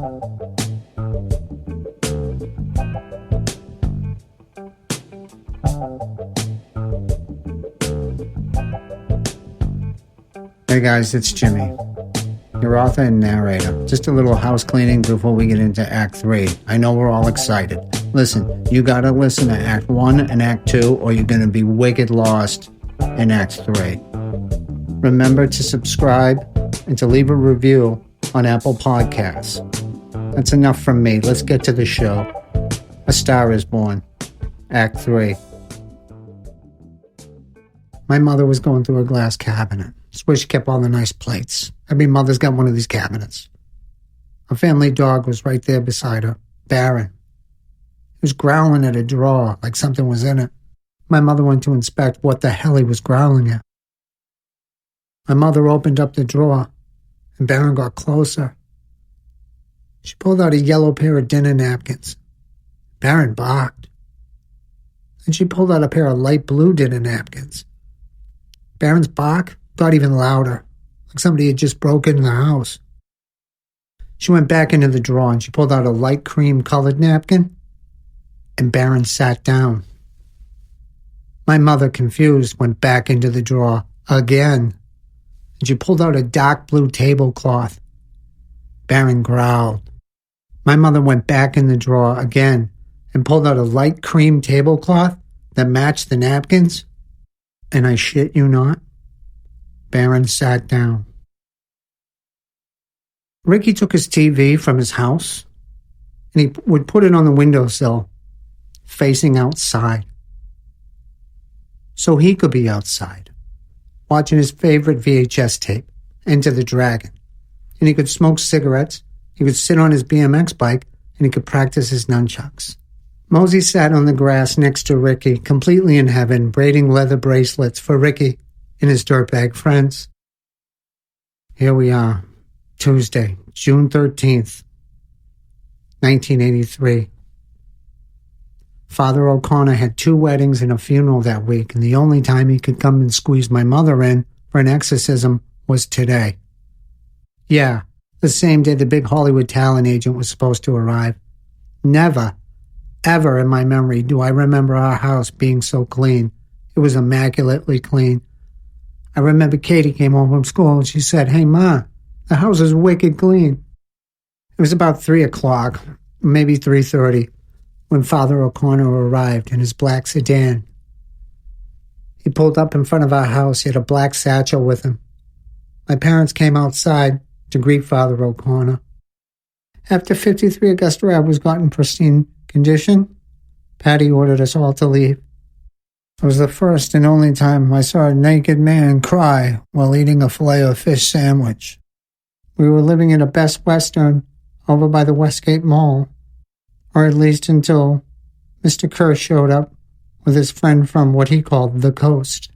Hey guys, it's Jimmy, your author and narrator. Just a little house cleaning before we get into Act 3. I know we're all excited. Listen, you gotta listen to Act 1 and Act 2 or you're gonna be wicked lost in Act 3. Remember to subscribe and to leave a review on Apple Podcasts. That's enough from me. Let's get to the show. A Star is Born, Act 3. My mother was going through a glass cabinet. It's where she kept all the nice plates. Every mother's got one of these cabinets. Her family dog was right there beside her, Baron. He was growling at a drawer like something was in it. My mother went to inspect what the hell he was growling at. My mother opened up the drawer, and Baron got closer. She pulled out a yellow pair of dinner napkins. Baron barked. Then she pulled out a pair of light blue dinner napkins. Baron's bark got even louder, like somebody had just broken in the house. She went back into the drawer and she pulled out a light cream-colored napkin, and Baron sat down. My mother, confused, went back into the drawer again, and she pulled out a dark blue tablecloth. Baron growled. My mother went back in the drawer again and pulled out a light cream tablecloth that matched the napkins, and I shit you not, Baron sat down. Ricky took his TV from his house, and he would put it on the windowsill, facing outside. So he could be outside, watching his favorite VHS tape, Enter the Dragon. And he could smoke cigarettes, he could sit on his BMX bike, and he could practice his nunchucks. Mosey sat on the grass next to Ricky, completely in heaven, braiding leather bracelets for Ricky and his dirtbag friends. Here we are, Tuesday, June 13th, 1983. Father O'Connor had 2 weddings and a funeral that week, and the only time he could come and squeeze my mother in for an exorcism was today. Yeah, the same day the big Hollywood talent agent was supposed to arrive. Never, ever in my memory do I remember our house being so clean. It was immaculately clean. I remember Katie came home from school and she said, "Hey, Ma, the house is wicked clean." It was about 3 o'clock, maybe 3:30, when Father O'Connor arrived in his black sedan. He pulled up in front of our house. He had a black satchel with him. My parents came outside to greet Father O'Connor. After 53 Augusta Ave was got in pristine condition, Patty ordered us all to leave. It was the first and only time I saw a naked man cry while eating a filet-o-fish sandwich. We were living in a Best Western over by the Westgate Mall, or at least until Mr. Kerr showed up with his friend from what he called the coast,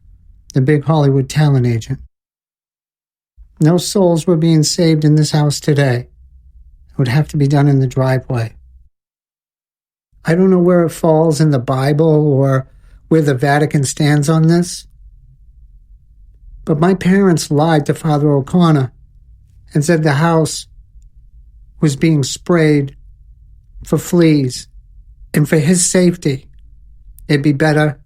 the big Hollywood talent agent. No souls were being saved in this house today. It would have to be done in the driveway. I don't know where it falls in the Bible or where the Vatican stands on this, but my parents lied to Father O'Connor and said the house was being sprayed for fleas, and for his safety, it'd be better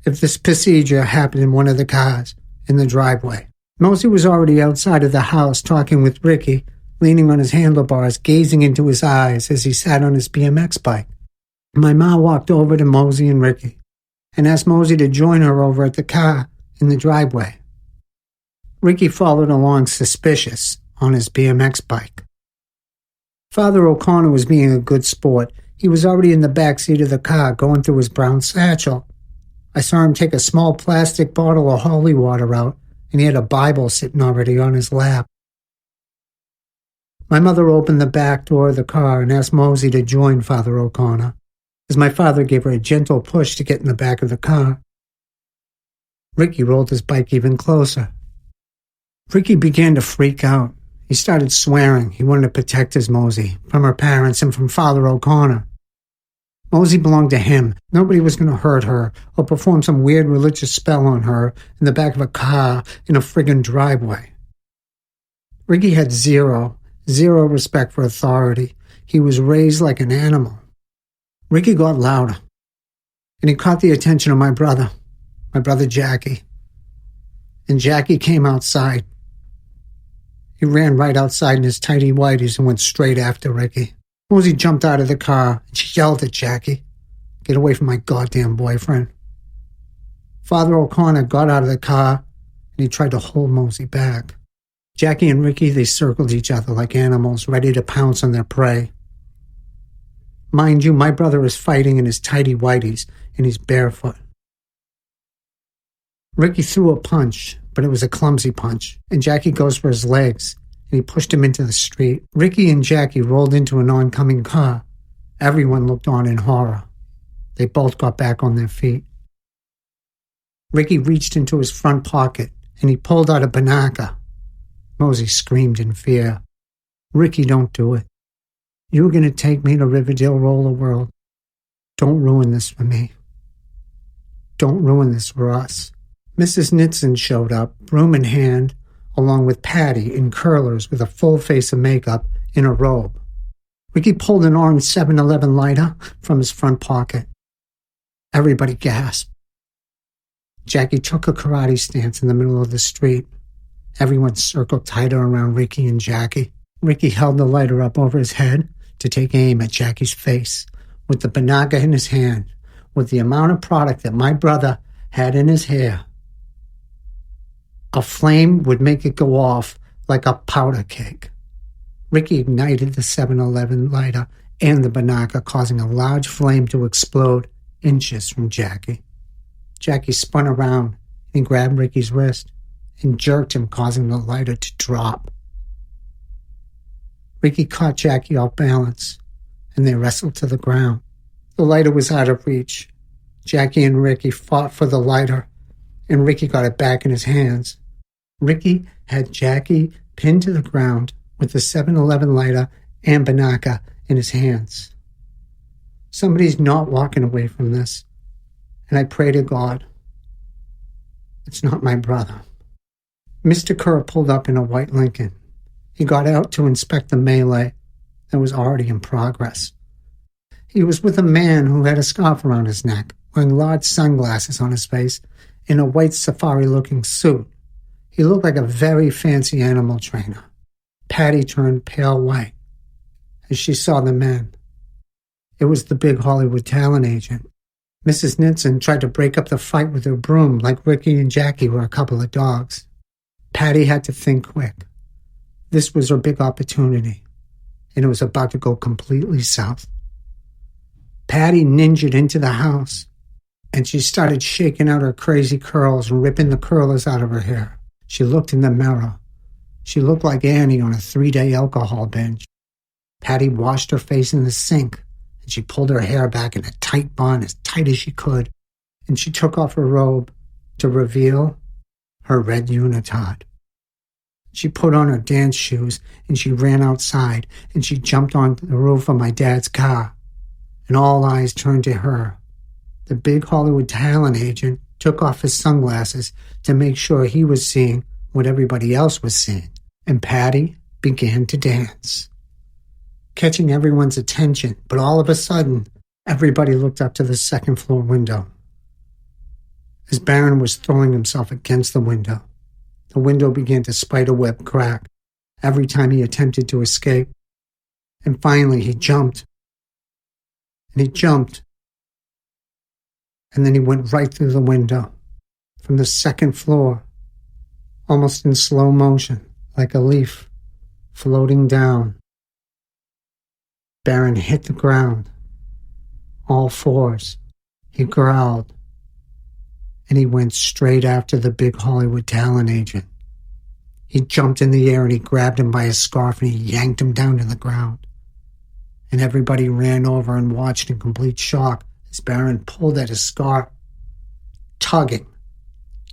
if this procedure happened in one of the cars in the driveway. Mosey was already outside of the house talking with Ricky, leaning on his handlebars, gazing into his eyes as he sat on his BMX bike. My ma walked over to Mosey and Ricky and asked Mosey to join her over at the car in the driveway. Ricky followed along suspicious on his BMX bike. Father O'Connor was being a good sport. He was already in the back seat of the car going through his brown satchel. I saw him take a small plastic bottle of holy water out, and he had a Bible sitting already on his lap. My mother opened the back door of the car and asked Mosey to join Father O'Connor, as my father gave her a gentle push to get in the back of the car. Ricky rolled his bike even closer. Ricky began to freak out. He started swearing he wanted to protect his Mosey from her parents and from Father O'Connor. Mosey belonged to him. Nobody was going to hurt her or perform some weird religious spell on her in the back of a car in a friggin' driveway. Ricky had zero Zero respect for authority. He was raised like an animal. Ricky got louder, and he caught the attention of my brother Jackie. And Jackie came outside. He ran right outside in his tighty whities and went straight after Ricky. Rosie jumped out of the car, and she yelled at Jackie, "Get away from my goddamn boyfriend." Father O'Connor got out of the car, and he tried to hold Mosey back. Jackie and Ricky, they circled each other like animals, ready to pounce on their prey. Mind you, my brother is fighting in his tighty whities, and he's barefoot. Ricky threw a punch, but it was a clumsy punch, and Jackie goes for his legs, and he pushed him into the street. Ricky and Jackie rolled into an oncoming car. Everyone looked on in horror. They both got back on their feet. Ricky reached into his front pocket, and he pulled out a Binaca. Mosey screamed in fear. "Ricky, don't do it. You're going to take me to Riverdale Roller World. Don't ruin this for me. Don't ruin this for us." Mrs. Nitzen showed up, broom in hand, along with Patty in curlers with a full face of makeup in a robe. Ricky pulled an orange 7-Eleven lighter from his front pocket. Everybody gasped. Jackie took a karate stance in the middle of the street. Everyone circled tighter around Ricky and Jackie. Ricky held the lighter up over his head to take aim at Jackie's face, with the Binaca in his hand, with the amount of product that my brother had in his hair. A flame would make it go off like a powder keg. Ricky ignited the 7-Eleven lighter and the Binaca, causing a large flame to explode inches from Jackie. Jackie spun around and grabbed Ricky's wrist and jerked him, causing the lighter to drop. Ricky caught Jackie off balance, and they wrestled to the ground. The lighter was out of reach. Jackie and Ricky fought for the lighter, and Ricky got it back in his hands. Ricky had Jackie pinned to the ground with the 7-Eleven lighter and Binaca in his hands. Somebody's not walking away from this, and I pray to God it's not my brother. Mr. Kerr pulled up in a white Lincoln. He got out to inspect the melee that was already in progress. He was with a man who had a scarf around his neck, wearing large sunglasses on his face, in a white safari-looking suit. He looked like a very fancy animal trainer. Patty turned pale white as she saw the man. It was the big Hollywood talent agent. Mrs. Nitzen tried to break up the fight with her broom like Ricky and Jackie were a couple of dogs. Patty had to think quick. This was her big opportunity, and it was about to go completely south. Patty ninja'd into the house, and she started shaking out her crazy curls and ripping the curlers out of her hair. She looked in the mirror. She looked like Annie on a 3-day alcohol binge. Patty washed her face in the sink, and she pulled her hair back in a tight bun, as tight as she could, and she took off her robe to reveal her red unitard. She put on her dance shoes, and she ran outside, and she jumped on the roof of my dad's car, and all eyes turned to her. The big Hollywood talent agent took off his sunglasses to make sure he was seeing what everybody else was seeing, and Patty began to dance, catching everyone's attention. But all of a sudden, everybody looked up to the second-floor window. As Baron was throwing himself against the window began to spiderweb crack every time he attempted to escape. And finally, he jumped. And he jumped. And then he went right through the window, from the second floor, almost in slow motion, like a leaf floating down. Baron hit the ground, all fours. He growled, and he went straight after the big Hollywood talent agent. He jumped in the air and he grabbed him by his scarf and he yanked him down to the ground. And everybody ran over and watched in complete shock as Baron pulled at his scarf, tugging,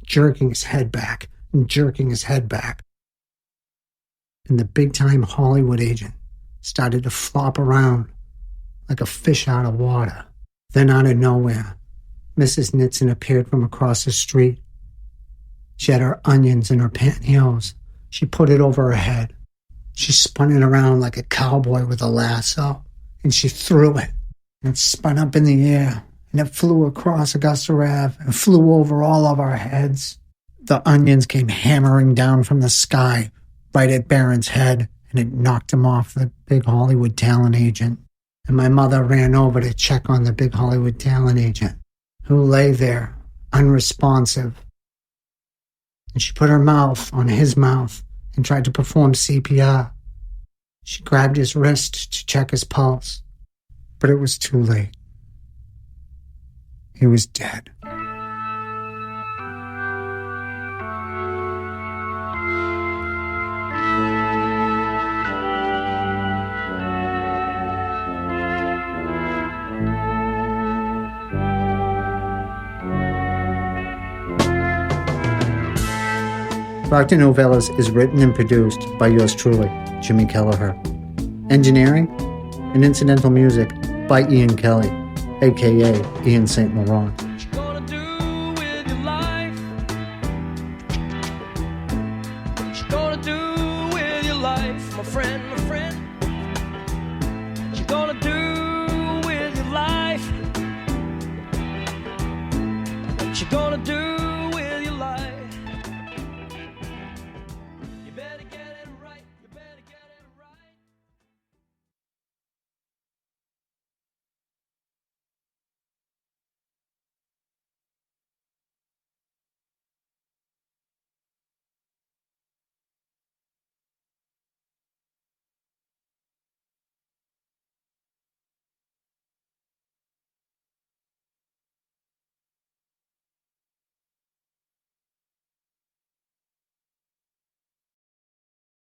jerking his head back and jerking his head back. And the big-time Hollywood agent started to flop around like a fish out of water. Then out of nowhere, Mrs. Nitzen appeared from across the street. She had her onions in her pantyhose. She put it over her head. She spun it around like a cowboy with a lasso, and she threw it. And it spun up in the air, and it flew across Augusta Ave and flew over all of our heads. The onions came hammering down from the sky right at Barron's head, and it knocked him off the big Hollywood talent agent. And my mother ran over to check on the big Hollywood talent agent, who lay there, unresponsive. And she put her mouth on his mouth and tried to perform CPR. She grabbed his wrist to check his pulse, but it was too late. He was dead. Brockton Novellas is written and produced by yours truly, Jimmy Kelleher. Engineering and incidental music by Ian Kelly, a.k.a. Ian St. Laurent. What you gonna do with your life? What you gonna do with your life, my friend, my friend? What you gonna